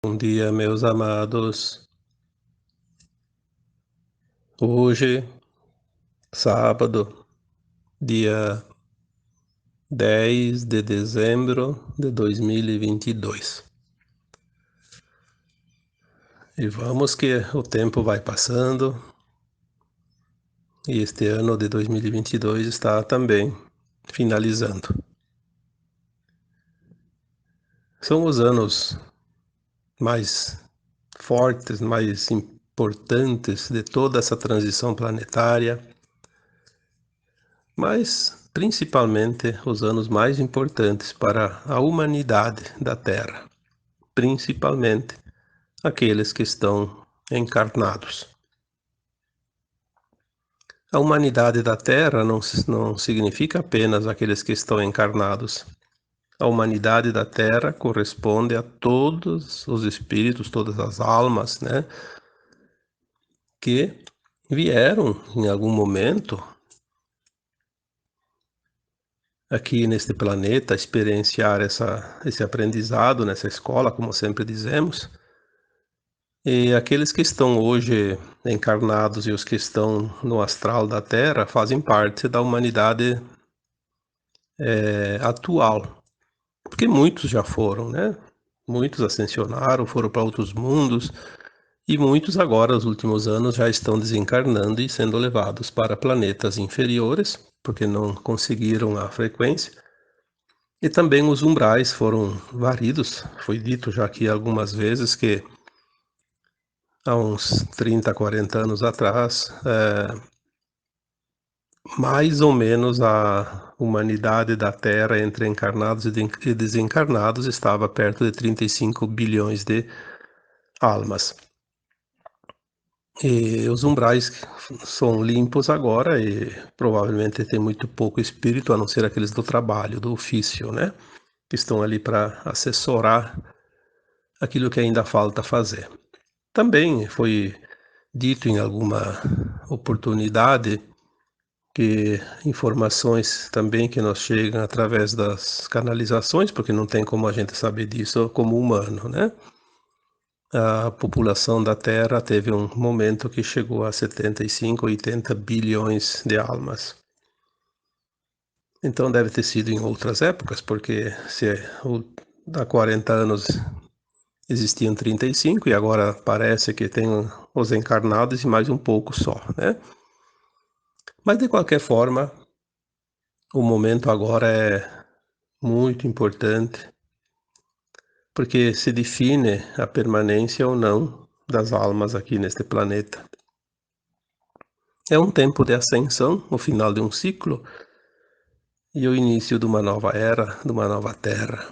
Bom dia, meus amados. Hoje, sábado, dia 10 de dezembro de 2022. E vamos que o tempo vai passando e este ano de 2022 está também finalizando. São os anos mais fortes, mais importantes de toda essa transição planetária, mas principalmente os anos mais importantes para a humanidade da Terra, principalmente aqueles que estão encarnados. A humanidade da Terra não significa apenas aqueles que estão encarnados. A humanidade da Terra corresponde a todos os espíritos, todas as almas, né, que vieram em algum momento aqui neste planeta experienciar esse aprendizado nessa escola, como sempre dizemos. E aqueles que estão hoje encarnados e os que estão no astral da Terra fazem parte da humanidade atual, porque muitos já foram, né? Muitos ascensionaram, foram para outros mundos, e muitos agora, nos últimos anos, já estão desencarnando e sendo levados para planetas inferiores, porque não conseguiram a frequência. E também os umbrais foram varidos. Foi dito já aqui algumas vezes que há uns 30, 40 anos atrás, mais ou menos a humanidade da Terra entre encarnados e desencarnados estava perto de 35 bilhões de almas. E os umbrais são limpos agora e provavelmente tem muito pouco espírito, a não ser aqueles do trabalho, do ofício, né? Que estão ali para assessorar aquilo que ainda falta fazer. Também foi dito em alguma oportunidade que informações também que nos chegam através das canalizações, porque não tem como a gente saber disso como humano, né? A população da Terra teve um momento que chegou a 75, 80 bilhões de almas. Então deve ter sido em outras épocas, porque se há 40 anos existiam 35 e agora parece que tem os encarnados e mais um pouco só, né? Mas de qualquer forma, o momento agora é muito importante, porque se define a permanência ou não das almas aqui neste planeta. É um tempo de ascensão, o final de um ciclo e o início de uma nova era, de uma nova terra.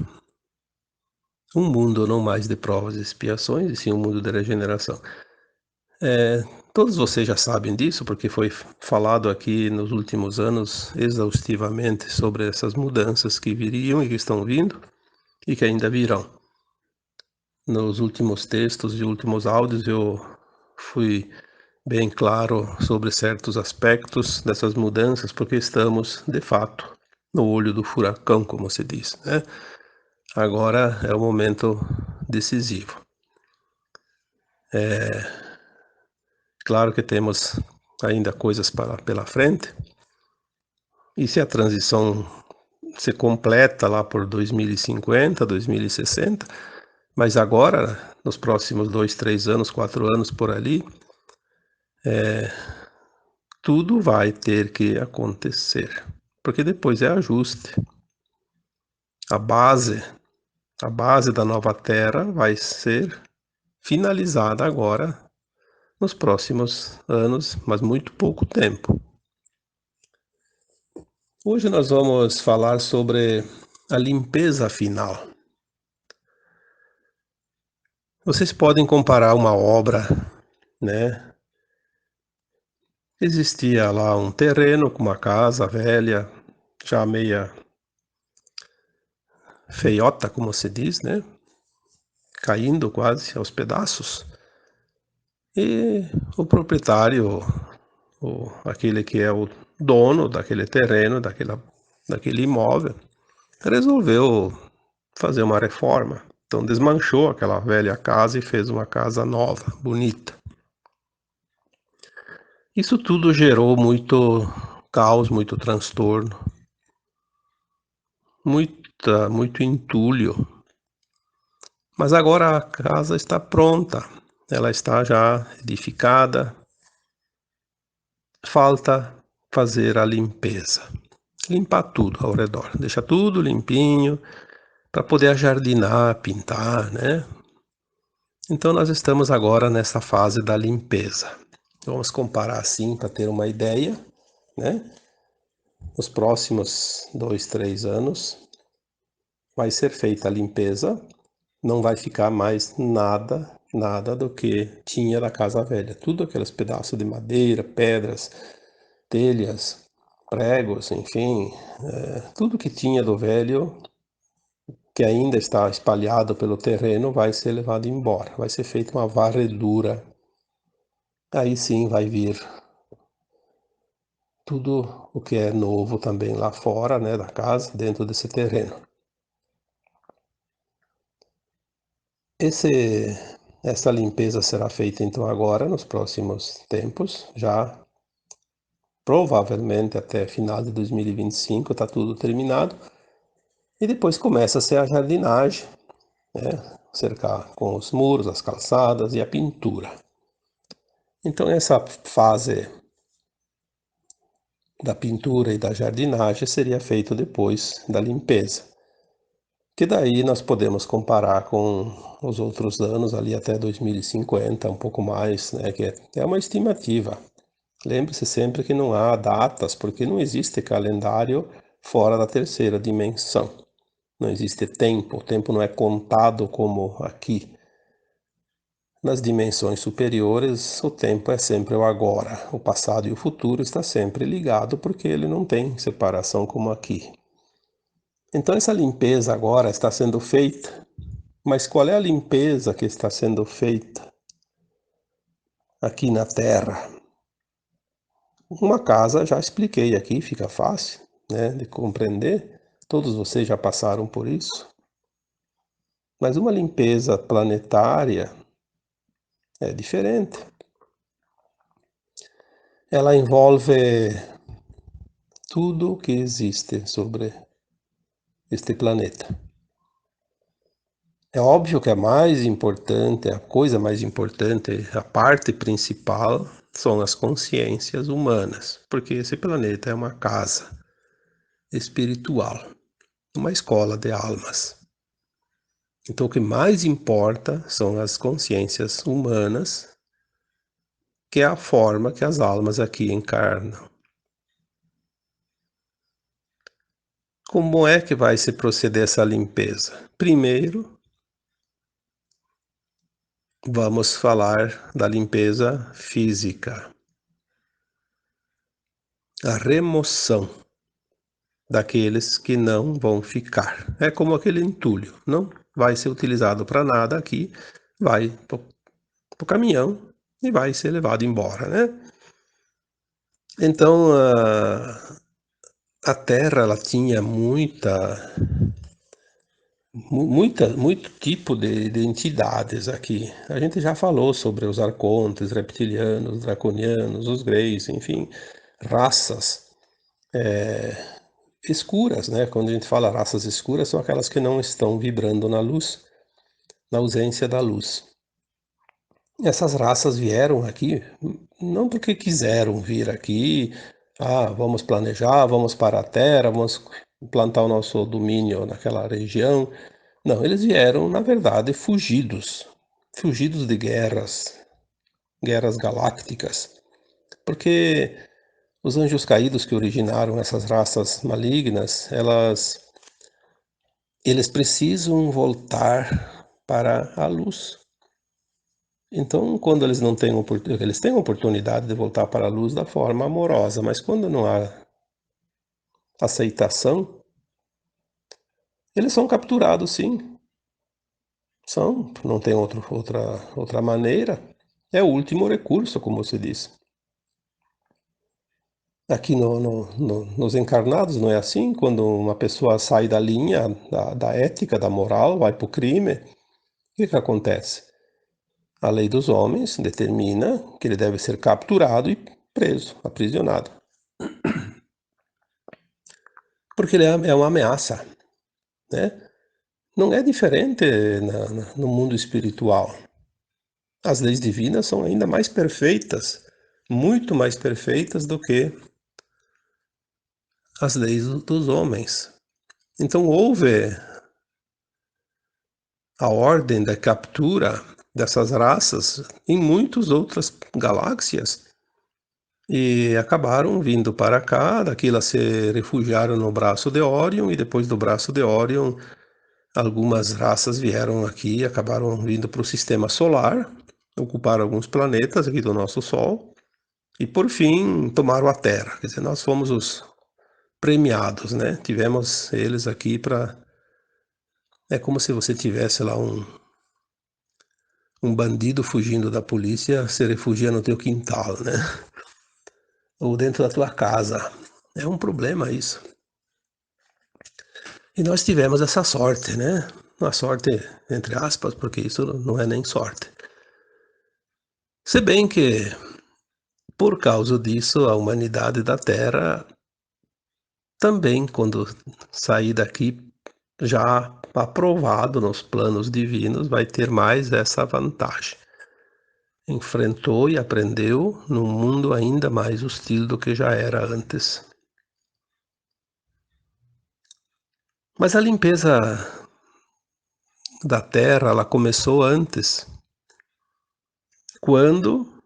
Um mundo não mais de provas e expiações, e sim um mundo de regeneração. Todos vocês já sabem disso, porque foi falado aqui nos últimos anos exaustivamente sobre essas mudanças que viriam e que estão vindo e que ainda virão. Nos últimos textos e últimos áudios eu fui bem claro sobre certos aspectos dessas mudanças, porque estamos, de fato, no olho do furacão, como se diz, né? Agora é o momento decisivo. Claro que temos ainda coisas pela frente, e se a transição se completa lá por 2050, 2060, mas agora, nos próximos 2, 3 anos, 4 anos por ali, tudo vai ter que acontecer, porque depois é ajuste. A base, a base da nova Terra vai ser finalizada agora nos próximos anos, mas muito pouco tempo. Hoje nós vamos falar sobre a limpeza final. Vocês podem comparar uma obra, né? Existia lá um terreno com uma casa velha, já meia feiota, como se diz, né? Caindo quase aos pedaços. E o proprietário, aquele que é o dono daquele terreno, daquele imóvel, resolveu fazer uma reforma. Então desmanchou aquela velha casa e fez uma casa nova, bonita. Isso tudo gerou muito caos, muito transtorno, muito entulho. Mas agora a casa está pronta, ela está já edificada, falta fazer a limpeza. Limpar tudo ao redor, deixar tudo limpinho para poder ajardinar, pintar, né? Então nós estamos agora nessa fase da limpeza. Vamos comparar assim para ter uma ideia, né? Nos próximos 2, 3 anos vai ser feita a limpeza, não vai ficar mais nada do que tinha da casa velha. Tudo aqueles pedaços de madeira, pedras, telhas, pregos, enfim, tudo que tinha do velho, que ainda está espalhado pelo terreno, vai ser levado embora. Vai ser feita uma varredura. Aí sim vai vir tudo o que é novo também lá fora, né, da casa, dentro desse terreno. Essa limpeza será feita então agora, nos próximos tempos, já provavelmente até final de 2025 está tudo terminado. E depois começa-se a jardinagem, né, cercar com os muros, as calçadas e a pintura. Então essa fase da pintura e da jardinagem seria feito depois da limpeza. Que daí nós podemos comparar com os outros anos, ali até 2050, um pouco mais, né, que é uma estimativa. Lembre-se sempre que não há datas, porque não existe calendário fora da terceira dimensão. Não existe tempo, o tempo não é contado como aqui. Nas dimensões superiores, o tempo é sempre o agora. O passado e o futuro está sempre ligado, porque ele não tem separação como aqui. Então essa limpeza agora está sendo feita, mas qual é a limpeza que está sendo feita aqui na Terra? Uma casa, já expliquei aqui, fica fácil, né, de compreender. Todos vocês já passaram por isso. Mas uma limpeza planetária é diferente. Ela envolve tudo o que existe sobre este planeta. É óbvio que a mais importante, a coisa mais importante, a parte principal são as consciências humanas, porque esse planeta é uma casa espiritual, uma escola de almas. Então o que mais importa são as consciências humanas, que é a forma que as almas aqui encarnam. Como é que vai se proceder essa limpeza? Primeiro, vamos falar da limpeza física. A remoção daqueles que não vão ficar. É como aquele entulho, não vai ser utilizado para nada aqui, vai para o caminhão e vai ser levado embora, né? Então, a Terra, ela tinha muito tipo de entidades aqui. A gente já falou sobre os arcontes, reptilianos, draconianos, os greys, enfim, raças escuras, né? Quando a gente fala raças escuras, são aquelas que não estão vibrando na luz, na ausência da luz. Essas raças vieram aqui não porque quiseram vir aqui, vamos planejar, vamos para a Terra, vamos plantar o nosso domínio naquela região. Não, eles vieram, na verdade, fugidos de guerras galácticas, porque os anjos caídos que originaram essas raças malignas, eles precisam voltar para a luz. Então, quando eles não têm eles têm a oportunidade de voltar para a luz da forma amorosa, mas quando não há aceitação, eles são capturados, sim. Não tem outra maneira. É o último recurso, como se diz. Aqui nos encarnados não é assim? Quando uma pessoa sai da linha da ética, da moral, vai para o crime, que acontece? A lei dos homens determina que ele deve ser capturado e preso, aprisionado. Porque ele é uma ameaça, né? Não é diferente no mundo espiritual. As leis divinas são ainda mais perfeitas, muito mais perfeitas do que as leis dos homens. Então houve a ordem da captura dessas raças em muitas outras galáxias e acabaram vindo para cá, daqui elas se refugiaram no braço de Órion e depois do braço de Órion algumas raças vieram aqui e acabaram vindo para o sistema solar, ocuparam alguns planetas aqui do nosso Sol e por fim tomaram a Terra. Quer dizer, nós fomos os premiados, né? Tivemos eles aqui para... É como se você tivesse lá um bandido fugindo da polícia, se refugia no teu quintal, né? Ou dentro da tua casa. É um problema isso. E nós tivemos essa sorte, né? Uma sorte, entre aspas, porque isso não é nem sorte. Se bem que, por causa disso, a humanidade da Terra também, quando sair daqui, já aprovado nos planos divinos, vai ter mais essa vantagem. Enfrentou e aprendeu num mundo ainda mais hostil do que já era antes. Mas a limpeza da Terra, ela começou antes, quando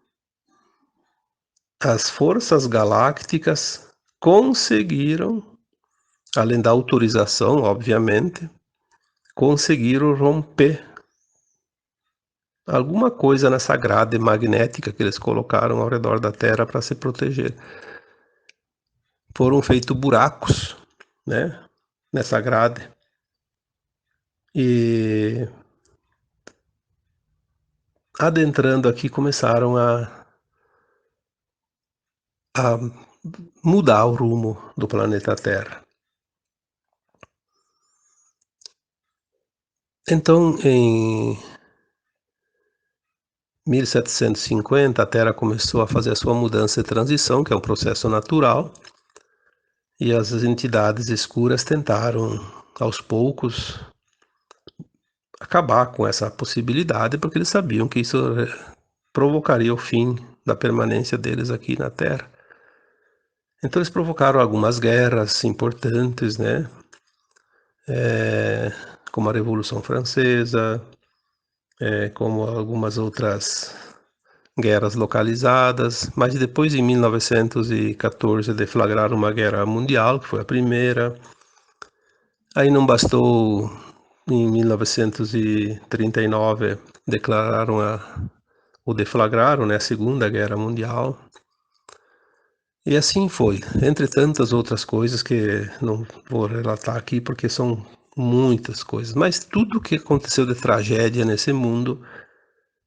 as forças galácticas conseguiram, além da autorização, obviamente, conseguiram romper alguma coisa nessa grade magnética que eles colocaram ao redor da Terra para se proteger. Foram feitos buracos, né, nessa grade. E adentrando aqui começaram a mudar o rumo do planeta Terra. Então, em 1750, a Terra começou a fazer a sua mudança de transição, que é um processo natural, e as entidades escuras tentaram, aos poucos, acabar com essa possibilidade, porque eles sabiam que isso provocaria o fim da permanência deles aqui na Terra. Então eles provocaram algumas guerras importantes, né? Como a Revolução Francesa, como algumas outras guerras localizadas, mas depois, em 1914, deflagraram uma guerra mundial, que foi a primeira. Aí não bastou, em 1939, declararam ou deflagraram, né, a Segunda Guerra Mundial. E assim foi, entre tantas outras coisas que não vou relatar aqui, porque são muitas coisas. Mas tudo que aconteceu de tragédia nesse mundo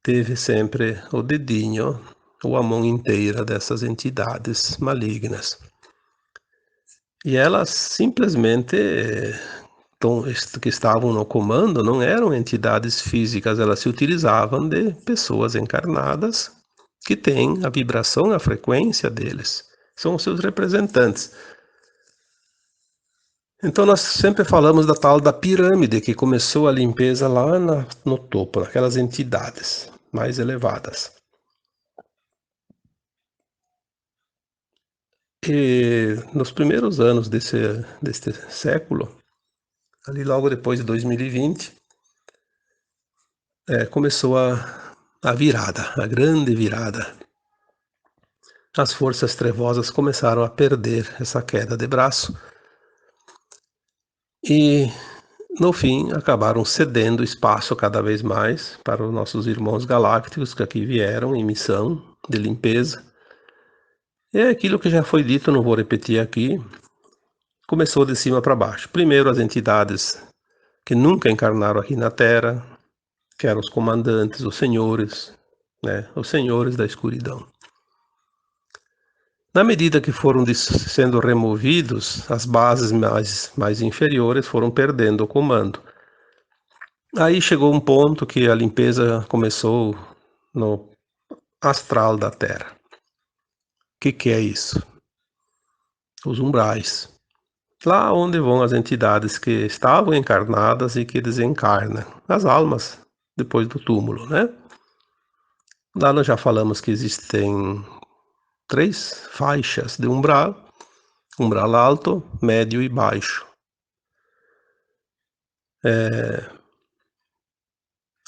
teve sempre o dedinho ou a mão inteira dessas entidades malignas. E elas simplesmente que estavam no comando não eram entidades físicas, elas se utilizavam de pessoas encarnadas que têm a vibração, a frequência deles. São os seus representantes. Então nós sempre falamos da tal da pirâmide, que começou a limpeza lá no topo, naquelas entidades mais elevadas. E nos primeiros anos deste século, ali logo depois de 2020, começou a virada, a grande virada. As forças trevosas começaram a perder essa queda de braço e, no fim, acabaram cedendo espaço cada vez mais para os nossos irmãos galácticos que aqui vieram em missão de limpeza. E é aquilo que já foi dito, não vou repetir aqui, começou de cima para baixo. Primeiro as entidades que nunca encarnaram aqui na Terra, que eram os comandantes, os senhores, né, os senhores da escuridão. Na medida que foram sendo removidos, as bases mais inferiores foram perdendo o comando. Aí chegou um ponto que a limpeza começou no astral da Terra. Que é isso? Os umbrais. Lá onde vão as entidades que estavam encarnadas e que desencarnam, as almas depois do túmulo, né? Lá nós já falamos que existem 3 faixas de umbral: umbral alto, médio e baixo.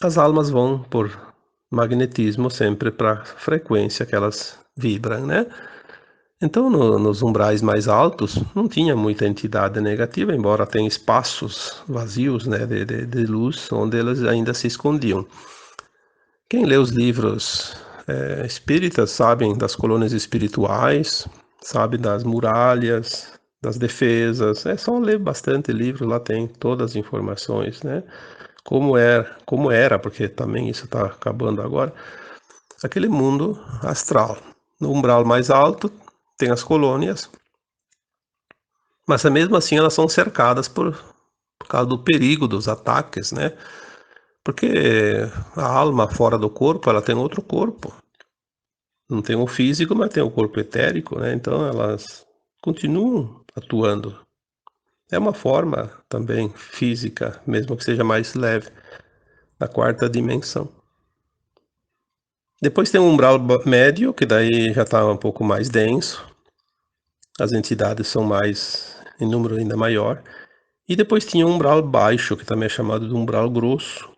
As almas vão por magnetismo sempre para a frequência que elas vibram, né? Então, nos umbrais mais altos, não tinha muita entidade negativa, embora tenha espaços vazios, né, de luz, onde elas ainda se escondiam. Quem lê os livros espíritas sabem das colônias espirituais, sabe das muralhas, das defesas. É só ler bastante livro, lá tem todas as informações, né? Como era, porque também isso está acabando agora, aquele mundo astral. No umbral mais alto tem as colônias, mas mesmo assim elas são cercadas por causa do perigo dos ataques, né? Porque a alma fora do corpo, ela tem outro corpo. Não tem o físico, mas tem o corpo etérico, né? Então elas continuam atuando. É uma forma também física, mesmo que seja mais leve, da quarta dimensão. Depois tem o umbral médio, que daí já está um pouco mais denso. As entidades são mais, em número ainda maior. E depois tinha um umbral baixo, que também é chamado de umbral grosso,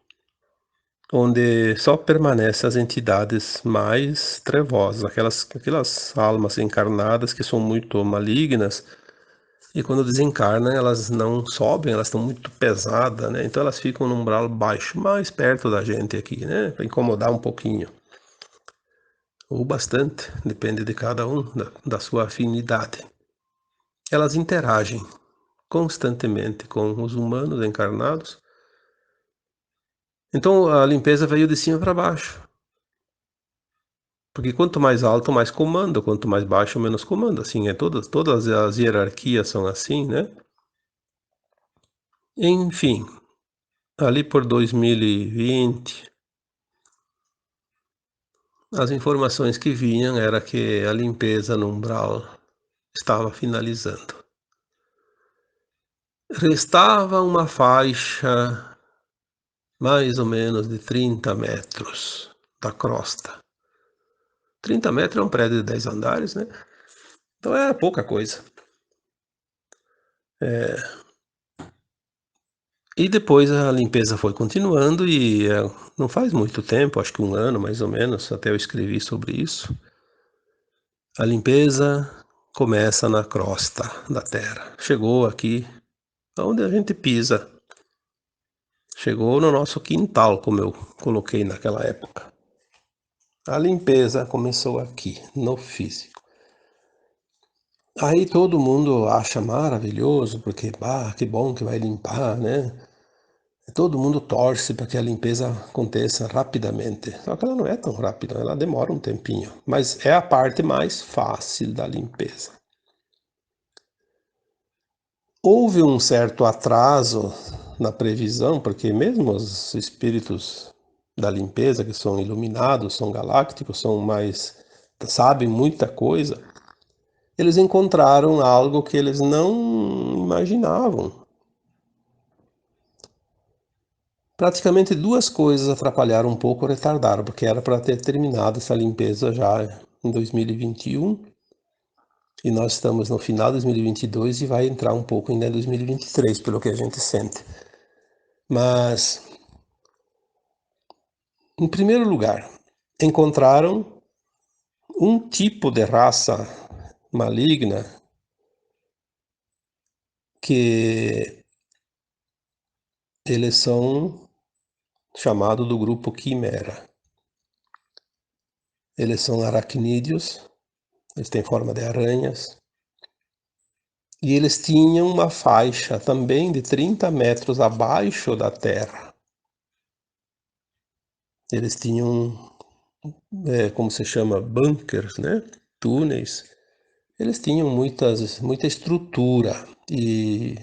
onde só permanecem as entidades mais trevosas, aquelas almas encarnadas que são muito malignas, e quando desencarnam elas não sobem, elas estão muito pesadas, né? Então elas ficam no umbral baixo, mais perto da gente aqui, né? Para incomodar um pouquinho, ou bastante, depende de cada um, da sua afinidade. Elas interagem constantemente com os humanos encarnados. Então a limpeza veio de cima para baixo. Porque quanto mais alto, mais comando, quanto mais baixo, menos comando. Assim, todas as hierarquias são assim, né? Enfim, ali por 2020, as informações que vinham era que a limpeza no umbral estava finalizando. Restava uma faixa mais ou menos de 30 metros da crosta. 30 metros é um prédio de 10 andares, né? Então é pouca coisa. E depois a limpeza foi continuando e não faz muito tempo, acho que 1 ano mais ou menos, até eu escrevi sobre isso. A limpeza começa na crosta da Terra. Chegou aqui, onde a gente pisa. Chegou no nosso quintal, como eu coloquei naquela época. A limpeza começou aqui, no físico. Aí todo mundo acha maravilhoso, porque, que bom que vai limpar, né? Todo mundo torce para que a limpeza aconteça rapidamente. Só que ela não é tão rápida, ela demora um tempinho. Mas é a parte mais fácil da limpeza. Houve um certo atraso na previsão, porque mesmo os espíritos da limpeza, que são iluminados, são galácticos, são mais, sabem muita coisa, eles encontraram algo que eles não imaginavam. Praticamente 2 coisas atrapalharam um pouco ou retardaram, porque era para ter terminado essa limpeza já em 2021, e nós estamos no final de 2022 e vai entrar um pouco ainda em 2023, pelo que a gente sente. Mas, em primeiro lugar, encontraram um tipo de raça maligna que eles são chamados do grupo Quimera. Eles são aracnídeos, eles têm forma de aranhas, e eles tinham uma faixa também de 30 metros abaixo da terra. Eles tinham, como se chama, bunkers, né? Túneis. Eles tinham muita estrutura e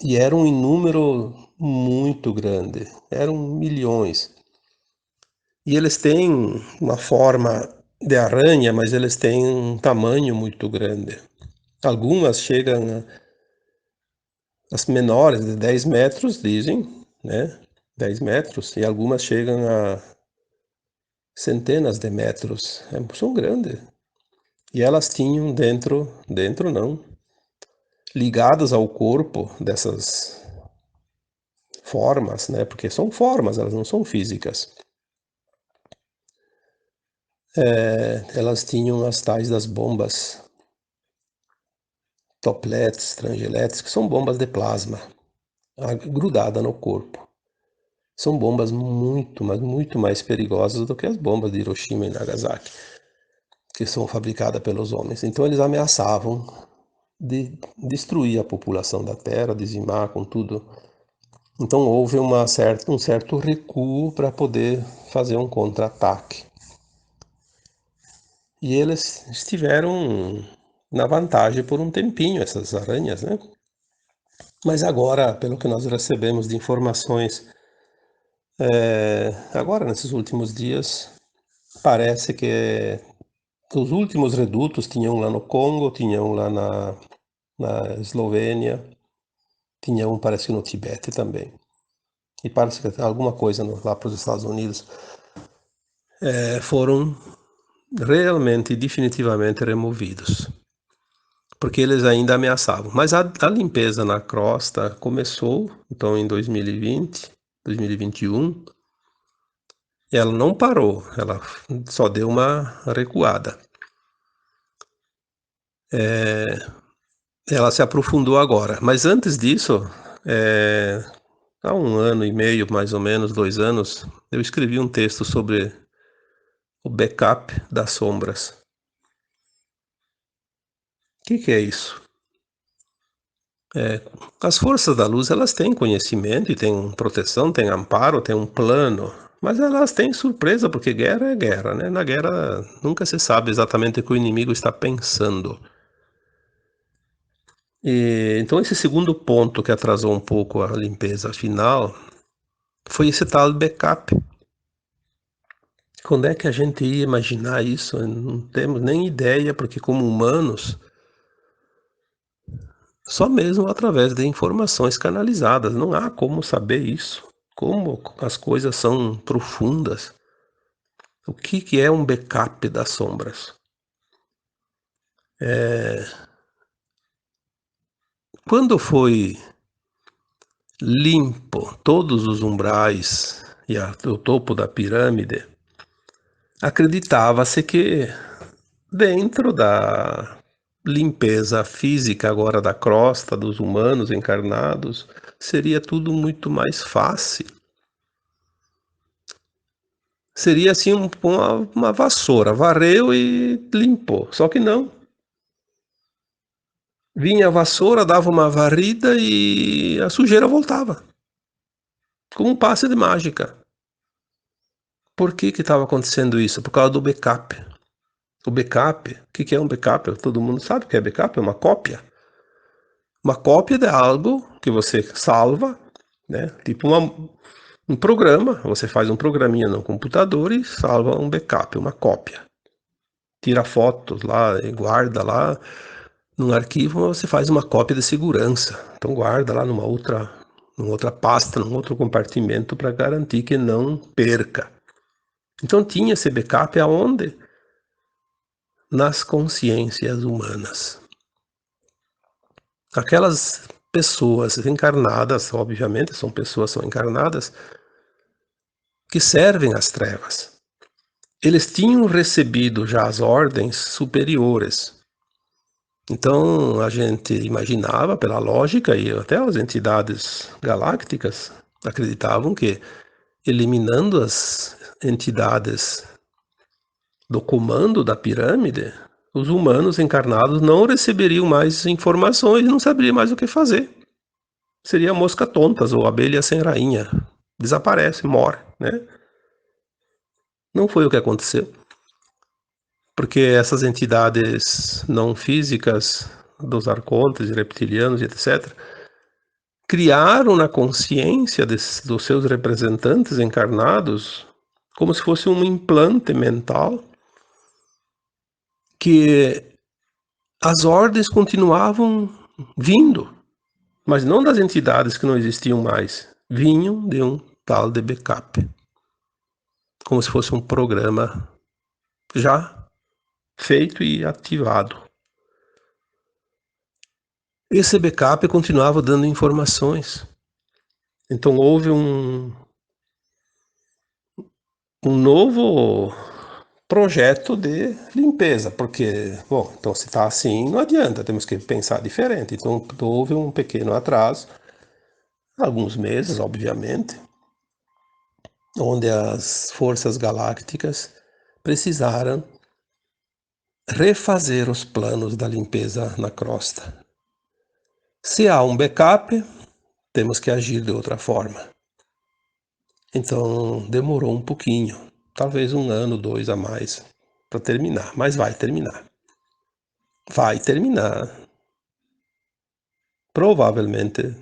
E era um número muito grande, eram milhões. E eles têm uma forma de aranha, mas eles têm um tamanho muito grande. Algumas chegam, as menores de 10 metros, dizem, né? 10 metros, e algumas chegam a centenas de metros. São grandes. E elas tinham dentro não, ligadas ao corpo dessas formas, né? Porque são formas, elas não são físicas. Elas tinham as tais das bombas toplets, trangelets, que são bombas de plasma, grudada no corpo. São bombas muito, mas muito mais perigosas do que as bombas de Hiroshima e Nagasaki, que são fabricadas pelos homens. Então eles ameaçavam de destruir a população da Terra, dizimar com tudo. Então houve um certo recuo para poder fazer um contra-ataque. E eles estiveram na vantagem por um tempinho, essas aranhas, né? Mas agora, pelo que nós recebemos de informações, agora nesses últimos dias, parece que os últimos redutos tinham lá no Congo, tinham lá na Eslovênia, tinham parece que no Tibete também. E parece que tem alguma coisa lá para os Estados Unidos. Foram realmente, definitivamente removidos. Porque eles ainda ameaçavam. Mas a limpeza na crosta começou, então, em 2020, 2021, e ela não parou, ela só deu uma recuada. Ela se aprofundou agora, mas antes disso, há um ano e meio, mais ou menos, 2 anos, eu escrevi um texto sobre o backup das sombras. O que é isso? As forças da luz, elas têm conhecimento e têm proteção, têm amparo, têm um plano, mas elas têm surpresa, porque guerra é guerra, né? Na guerra nunca se sabe exatamente o que o inimigo está pensando. E, então esse segundo ponto que atrasou um pouco a limpeza final foi esse tal backup. Quando é que a gente ia imaginar isso? Não temos nem ideia, porque como humanos, só mesmo através de informações canalizadas, não há como saber isso. Como as coisas são profundas. O que é um backup das sombras? Quando foi limpo todos os umbrais e o topo da pirâmide, acreditava-se que dentro da limpeza física agora da crosta dos humanos encarnados, seria tudo muito mais fácil. Seria assim uma vassoura, varreu e limpou. Só que não. Vinha a vassoura, dava uma varrida e a sujeira voltava. Como um passe de mágica. Por que estava acontecendo isso? Por causa do backup. O backup, o que é um backup? Todo mundo sabe o que é backup, é uma cópia. Uma cópia de algo que você salva, né? Tipo um programa, você faz um programinha no computador e salva um backup, uma cópia. Tira fotos lá e guarda lá num arquivo, você faz uma cópia de segurança. Então guarda lá numa outra pasta, num outro compartimento para garantir que não perca. Então tinha esse backup aonde? Nas consciências humanas. Aquelas pessoas encarnadas, obviamente, são encarnadas, que servem às trevas. Eles tinham recebido já as ordens superiores. Então a gente imaginava, pela lógica, e até as entidades galácticas acreditavam que, eliminando as entidades do comando da pirâmide, os humanos encarnados não receberiam mais informações e não saberiam mais o que fazer. Seria mosca tontas ou abelha sem rainha. Desaparece, morre, né? Não foi o que aconteceu. Porque essas entidades não físicas, dos arcontes, reptilianos e etc., criaram na consciência dos seus representantes encarnados como se fosse um implante mental que as ordens continuavam vindo, mas não das entidades que não existiam mais, vinham de um tal de backup, como se fosse um programa já feito e ativado. Esse backup continuava dando informações. Então houve um novo projeto de limpeza, porque, bom, então se está assim, não adianta, temos que pensar diferente. Então houve um pequeno atraso, alguns meses, obviamente, onde as forças galácticas precisaram refazer os planos da limpeza na crosta. Se há um backup, temos que agir de outra forma. Então demorou um pouquinho, talvez 1 ano, 2 a mais, para terminar, mas vai terminar. Vai terminar. Provavelmente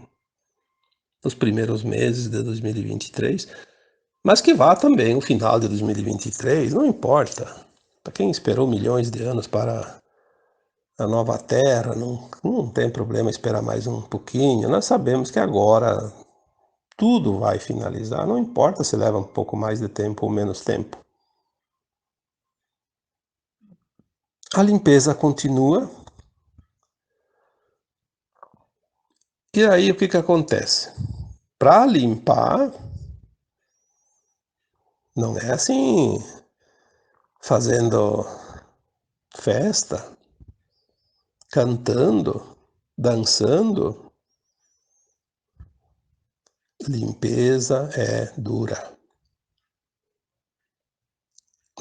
nos primeiros meses de 2023, mas que vá também o final de 2023, não importa. Para quem esperou milhões de anos para a nova Terra, não tem problema esperar mais um pouquinho. Nós sabemos que agora tudo vai finalizar, não importa se leva um pouco mais de tempo ou menos tempo. A limpeza continua. E aí o que acontece? Para limpar, não é assim, fazendo festa, cantando, dançando. Limpeza é dura.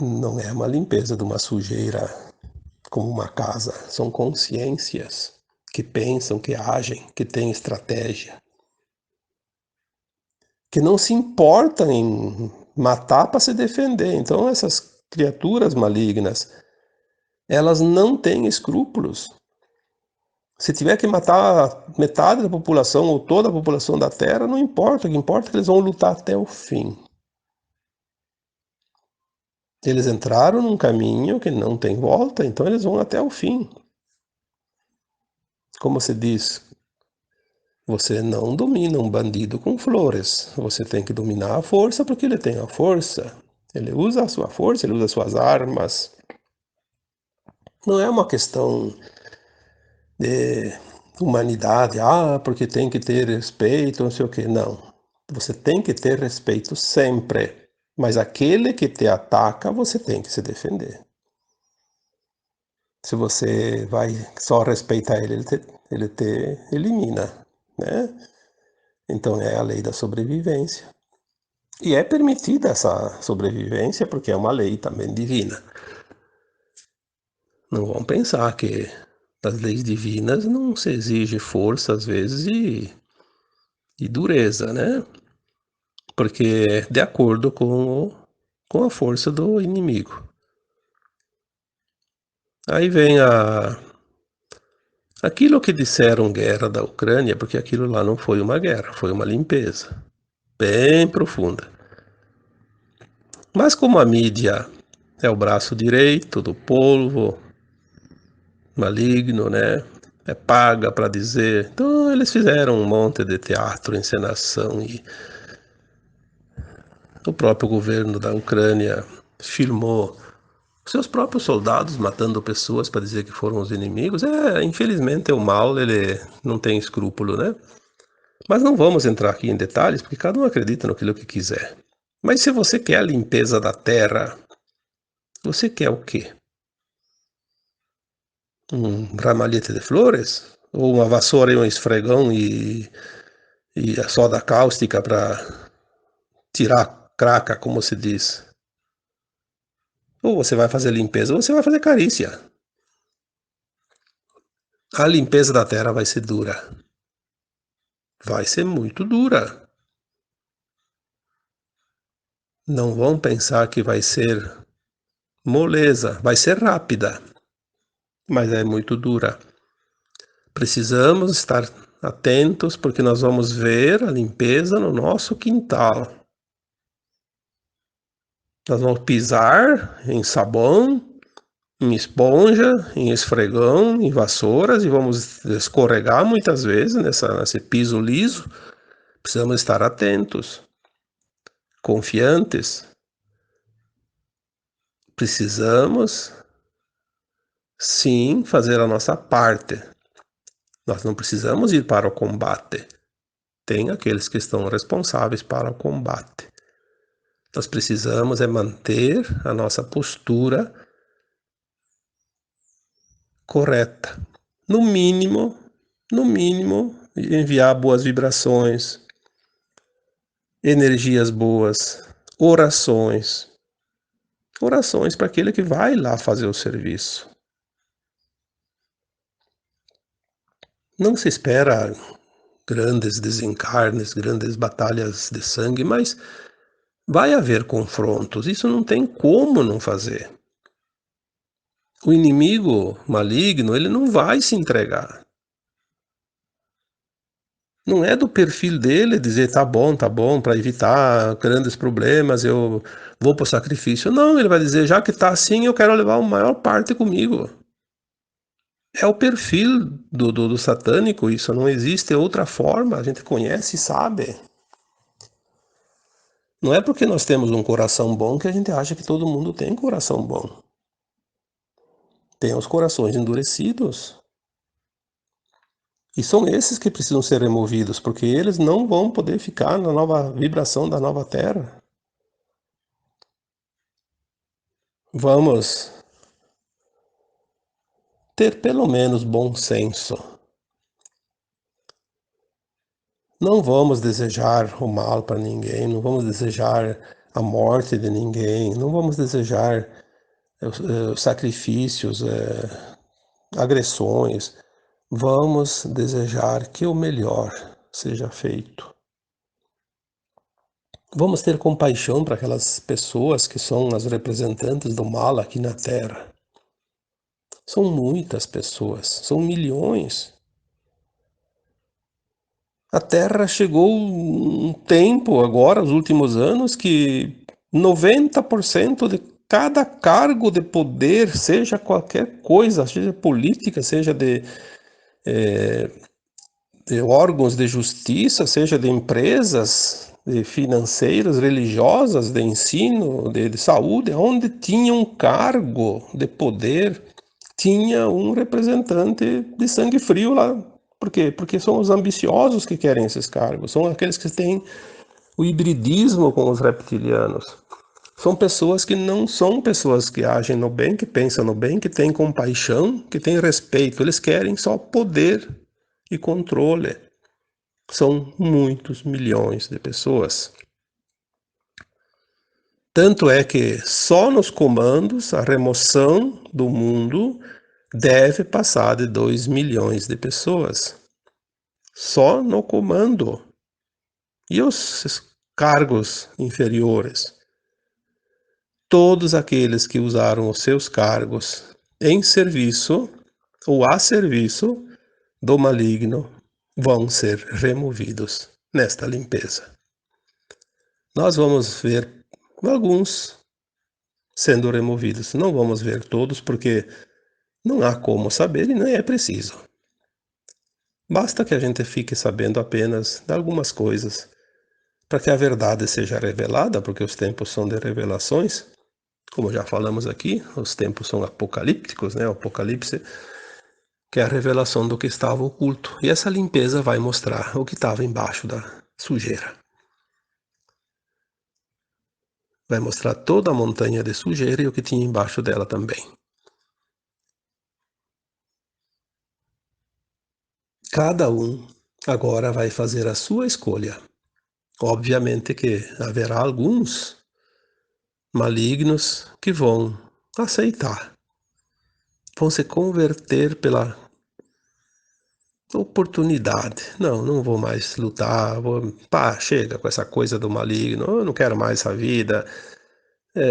Não é uma limpeza de uma sujeira como uma casa. São consciências que pensam, que agem, que têm estratégia, que não se importam em matar para se defender. Então essas criaturas malignas, elas não têm escrúpulos. Se tiver que matar metade da população ou toda a população da Terra, não importa. O que importa é que eles vão lutar até o fim. Eles entraram num caminho que não tem volta, então eles vão até o fim. Como se diz, você não domina um bandido com flores. Você tem que dominar a força porque ele tem a força. Ele usa a sua força, ele usa as suas armas. Não é uma questão de humanidade, porque tem que ter respeito, não sei o quê. Não. Você tem que ter respeito sempre. Mas aquele que te ataca, você tem que se defender. Se você vai só respeitar ele, ele te elimina, né? Então é a lei da sobrevivência. E é permitida essa sobrevivência porque é uma lei também divina. Não vão pensar que das leis divinas não se exige força às vezes e dureza, né? Porque é de acordo com a força do inimigo. Aí vem aquilo que disseram guerra da Ucrânia, porque aquilo lá não foi uma guerra, foi uma limpeza bem profunda. Mas como a mídia é o braço direito do povo maligno, né? É paga para dizer. Então eles fizeram um monte de teatro, encenação e o próprio governo da Ucrânia filmou seus próprios soldados matando pessoas para dizer que foram os inimigos. Infelizmente o mal ele não tem escrúpulo, né? Mas não vamos entrar aqui em detalhes porque cada um acredita naquilo que quiser. Mas se você quer a limpeza da terra, você quer o quê? Um ramalhete de flores? Ou uma vassoura e um esfregão e a soda cáustica para tirar a craca, como se diz? Ou você vai fazer limpeza ou você vai fazer carícia. A limpeza da terra vai ser dura. Vai ser muito dura. Não vão pensar que vai ser moleza. Vai ser rápida, mas é muito dura. Precisamos estar atentos, porque nós vamos ver a limpeza no nosso quintal. Nós vamos pisar em sabão, em esponja, em esfregão, em vassouras e vamos escorregar muitas vezes nesse piso liso. Precisamos estar atentos, confiantes. Precisamos, sim, fazer a nossa parte. Nós não precisamos ir para o combate. Tem aqueles que estão responsáveis para o combate. Nós precisamos é manter a nossa postura correta. No mínimo, enviar boas vibrações, energias boas, orações. Orações para aquele que vai lá fazer o serviço. Não se espera grandes desencarnes, grandes batalhas de sangue, mas vai haver confrontos. Isso não tem como não fazer. O inimigo maligno, ele não vai se entregar. Não é do perfil dele dizer tá bom, para evitar grandes problemas, eu vou para o sacrifício. Não, ele vai dizer, já que tá assim, eu quero levar a maior parte comigo. É o perfil do satânico, isso não existe outra forma, a gente conhece e sabe. Não é porque nós temos um coração bom que a gente acha que todo mundo tem coração bom. Tem os corações endurecidos. E são esses que precisam ser removidos, porque eles não vão poder ficar na nova vibração da nova Terra. Vamos ter pelo menos bom senso. Não vamos desejar o mal para ninguém, não vamos desejar a morte de ninguém, não vamos desejar sacrifícios, agressões. Vamos desejar que o melhor seja feito. Vamos ter compaixão para aquelas pessoas que são as representantes do mal aqui na Terra. São muitas pessoas, são milhões. A Terra chegou um tempo agora, os últimos anos, que 90% de cada cargo de poder, seja qualquer coisa, seja política, seja de órgãos de justiça, seja de empresas de financeiras, religiosas, de ensino, de saúde, onde tinha um cargo de poder, tinha um representante de sangue frio lá. Por quê? Porque são os ambiciosos que querem esses cargos, são aqueles que têm o hibridismo com os reptilianos. São pessoas que não são pessoas que agem no bem, que pensam no bem, que têm compaixão, que têm respeito. Eles querem só poder e controle. São muitos milhões de pessoas. Tanto é que só nos comandos a remoção do mundo deve passar de 2 milhões de pessoas. Só no comando. E os cargos inferiores? Todos aqueles que usaram os seus cargos em serviço ou a serviço do maligno vão ser removidos nesta limpeza. Nós vamos ver alguns sendo removidos. Não vamos ver todos porque não há como saber e nem é preciso. Basta que a gente fique sabendo apenas de algumas coisas para que a verdade seja revelada, porque os tempos são de revelações. Como já falamos aqui, os tempos são apocalípticos, né? O Apocalipse, que é a revelação do que estava oculto. E essa limpeza vai mostrar o que estava embaixo da sujeira. Vai mostrar toda a montanha de sujeira e o que tinha embaixo dela também. Cada um agora vai fazer a sua escolha. Obviamente que haverá alguns malignos que vão aceitar, vão se converter pela oportunidade. Não, não vou mais lutar, chega com essa coisa do maligno, eu não quero mais essa vida,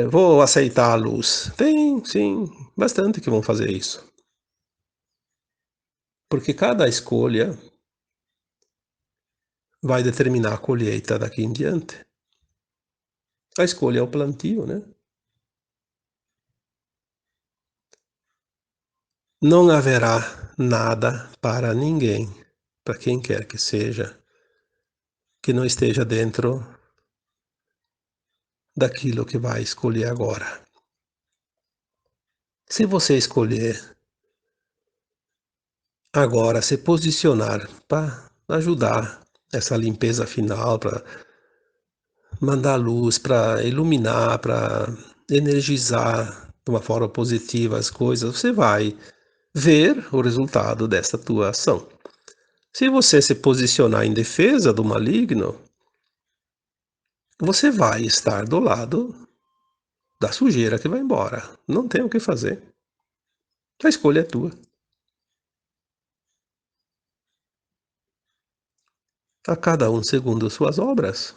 vou aceitar a luz. Tem, sim, bastante que vão fazer isso. Porque cada escolha vai determinar a colheita daqui em diante. A escolha é o plantio, né? Não haverá nada para ninguém, para quem quer que seja, que não esteja dentro daquilo que vai escolher agora. Se você escolher agora se posicionar para ajudar essa limpeza final, para mandar luz, para iluminar, para energizar de uma forma positiva as coisas, você vai ver o resultado dessa tua ação. Se você se posicionar em defesa do maligno, você vai estar do lado da sujeira que vai embora. Não tem o que fazer. A escolha é tua. A cada um segundo suas obras.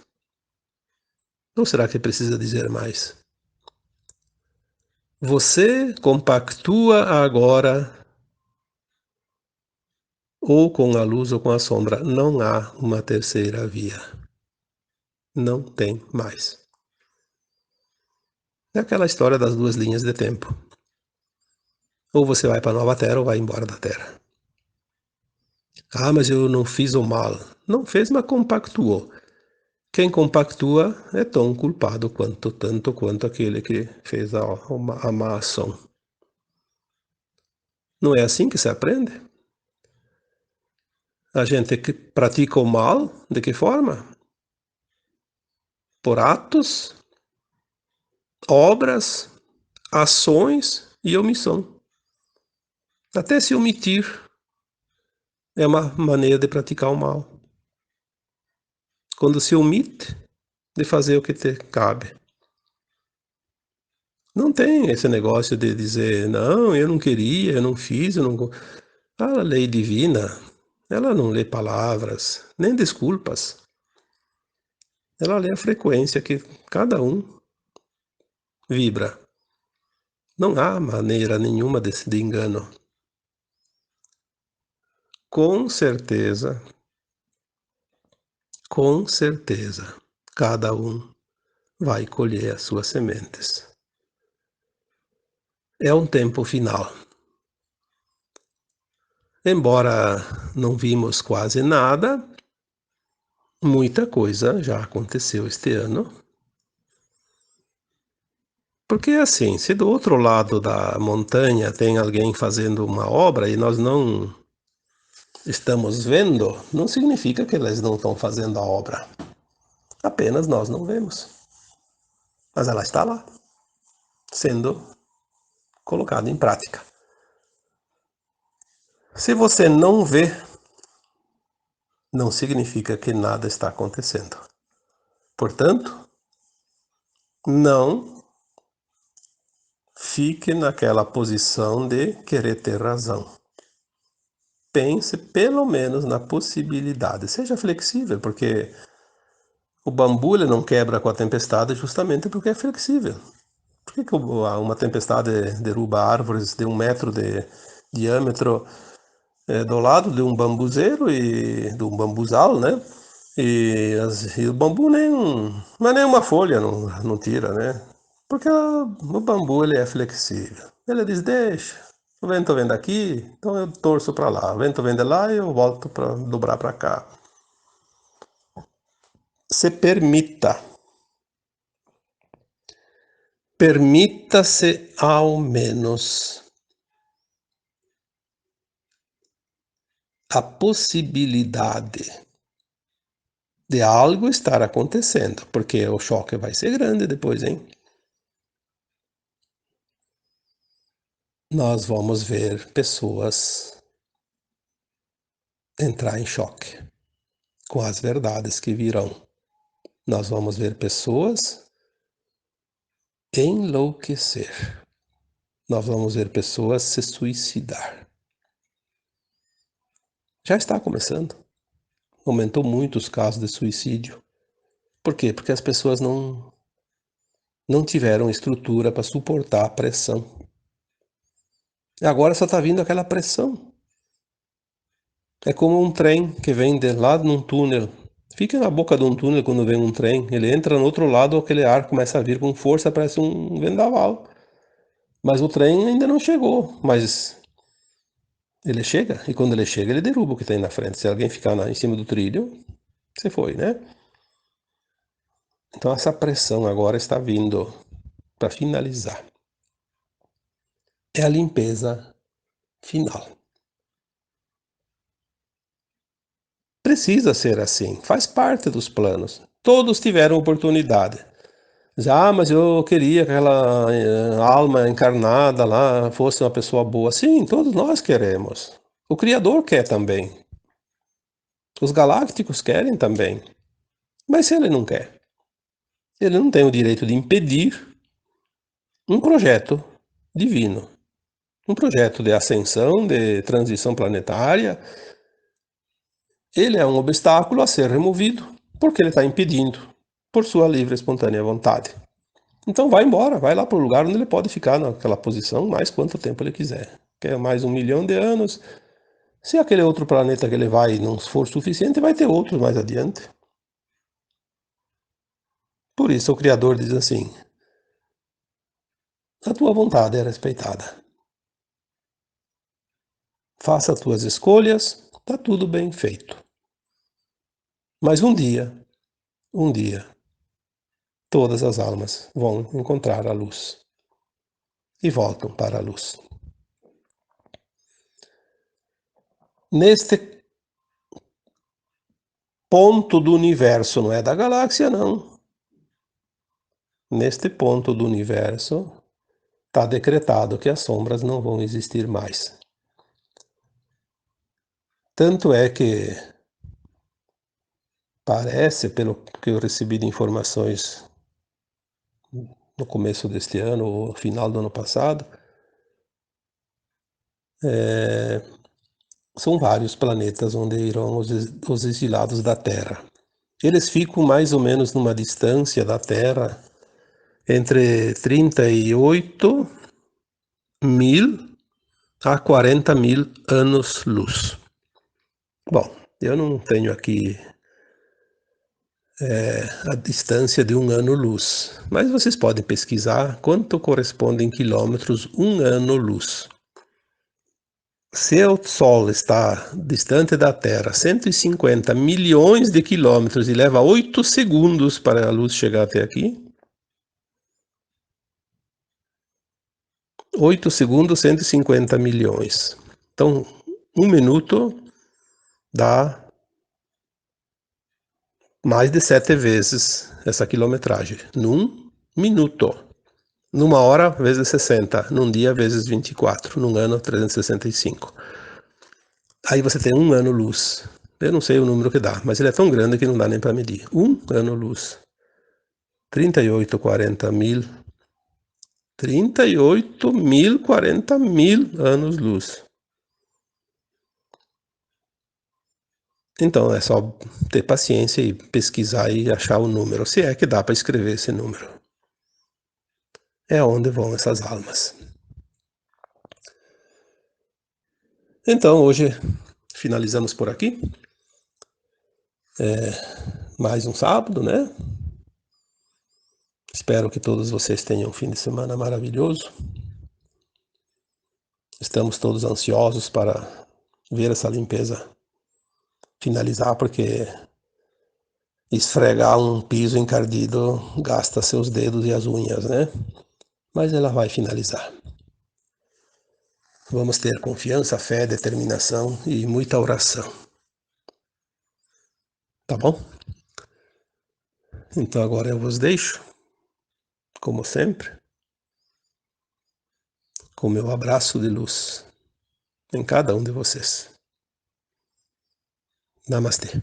Ou será que precisa dizer mais? Você compactua agora, ou com a luz ou com a sombra. Não há uma terceira via. Não tem mais. É aquela história das duas linhas de tempo. Ou você vai para a nova terra ou vai embora da terra. Ah, mas eu não fiz o mal. Não fez, mas compactuou. Quem compactua é tão culpado tanto quanto aquele que fez a má ação. Não é assim que se aprende? A gente que pratica o mal, de que forma? Por atos, obras, ações e omissão. Até se omitir é uma maneira de praticar o mal. Quando se omite de fazer o que te cabe. Não tem esse negócio de dizer, não, eu não queria, eu não fiz, eu não... A lei divina, ela não lê palavras, nem desculpas. Ela lê a frequência que cada um vibra. Não há maneira nenhuma de engano. Com certeza, cada um vai colher as suas sementes. É um tempo final. Embora não vimos quase nada, muita coisa já aconteceu este ano. Porque assim, se do outro lado da montanha tem alguém fazendo uma obra e nós não estamos vendo, não significa que eles não estão fazendo a obra. Apenas nós não vemos. Mas ela está lá, sendo colocada em prática. Se você não vê, não significa que nada está acontecendo. Portanto, não fique naquela posição de querer ter razão. Pense pelo menos na possibilidade. Seja flexível, porque o bambu ele não quebra com a tempestade justamente porque é flexível. Por que uma tempestade derruba árvores de 1 metro de diâmetro do lado de um bambuzeiro e de um bambuzal, né? E o bambu mas nem uma folha não tira, né? Porque o bambu ele é flexível. Ele diz, deixa, o vento vem daqui, então eu torço para lá. O vento vem de lá e eu volto para dobrar para cá. Se permita. Permita-se ao menos a possibilidade de algo estar acontecendo, porque o choque vai ser grande depois, hein? Nós vamos ver pessoas entrar em choque com as verdades que virão. Nós vamos ver pessoas enlouquecer. Nós vamos ver pessoas se suicidar. Já está começando. Aumentou muito os casos de suicídio. Por quê? Porque as pessoas não tiveram estrutura para suportar a pressão. E agora só está vindo aquela pressão. É como um trem que vem de lá num túnel. Fica na boca de um túnel quando vem um trem, ele entra no outro lado, aquele ar começa a vir com força, parece um vendaval. Mas o trem ainda não chegou, mas ele chega, e quando ele chega, ele derruba o que tem na frente. Se alguém ficar em cima do trilho, você foi, né? Então essa pressão agora está vindo para finalizar. É a limpeza final. Precisa ser assim, faz parte dos planos. Todos tiveram oportunidade. Já, mas eu queria que aquela alma encarnada lá fosse uma pessoa boa. Sim, todos nós queremos. O Criador quer também. Os galácticos querem também. Mas se ele não quer, ele não tem o direito de impedir um projeto divino. Um projeto de ascensão, de transição planetária. Ele é um obstáculo a ser removido porque ele está impedindo por sua livre e espontânea vontade. Então vai embora, vai lá para o lugar onde ele pode ficar naquela posição mais quanto tempo ele quiser. Quer mais 1 milhão de anos. Se aquele outro planeta que ele vai não for suficiente, vai ter outros mais adiante. Por isso o Criador diz assim: a tua vontade é respeitada. Faça as tuas escolhas, está tudo bem feito. Mas um dia, todas as almas vão encontrar a luz e voltam para a luz. Neste ponto do universo, não é da galáxia, não. Neste ponto do universo, está decretado que as sombras não vão existir mais. Tanto é que parece, pelo que eu recebi de informações no começo deste ano ou final do ano passado, são vários planetas onde irão os exilados da Terra. Eles ficam mais ou menos numa distância da Terra entre 38 mil a 40 mil anos-luz. Bom, eu não tenho aqui a distância de um ano-luz, mas vocês podem pesquisar quanto corresponde em quilômetros um ano-luz. Se o Sol está distante da Terra 150 milhões de quilômetros e leva 8 segundos para a luz chegar até aqui, 8 segundos, 150 milhões. Então, 1 minuto dá mais de 7 vezes essa quilometragem. Num minuto. Numa hora, vezes 60. Num dia, vezes 24. Num ano, 365. Aí você tem um ano-luz. Eu não sei o número que dá, mas ele é tão grande que não dá nem para medir. Um ano-luz. 38, 40 mil. 38 mil, 40 mil anos-luz. Então é só ter paciência e pesquisar e achar o número, se é que dá para escrever esse número. É onde vão essas almas. Então hoje finalizamos por aqui. Mais um sábado, né? Espero que todos vocês tenham um fim de semana maravilhoso. Estamos todos ansiosos para ver essa limpeza finalizar, porque esfregar um piso encardido gasta seus dedos e as unhas, né? Mas ela vai finalizar. Vamos ter confiança, fé, determinação e muita oração. Tá bom? Então agora eu vos deixo, como sempre, com o meu abraço de luz em cada um de vocês. Namastê.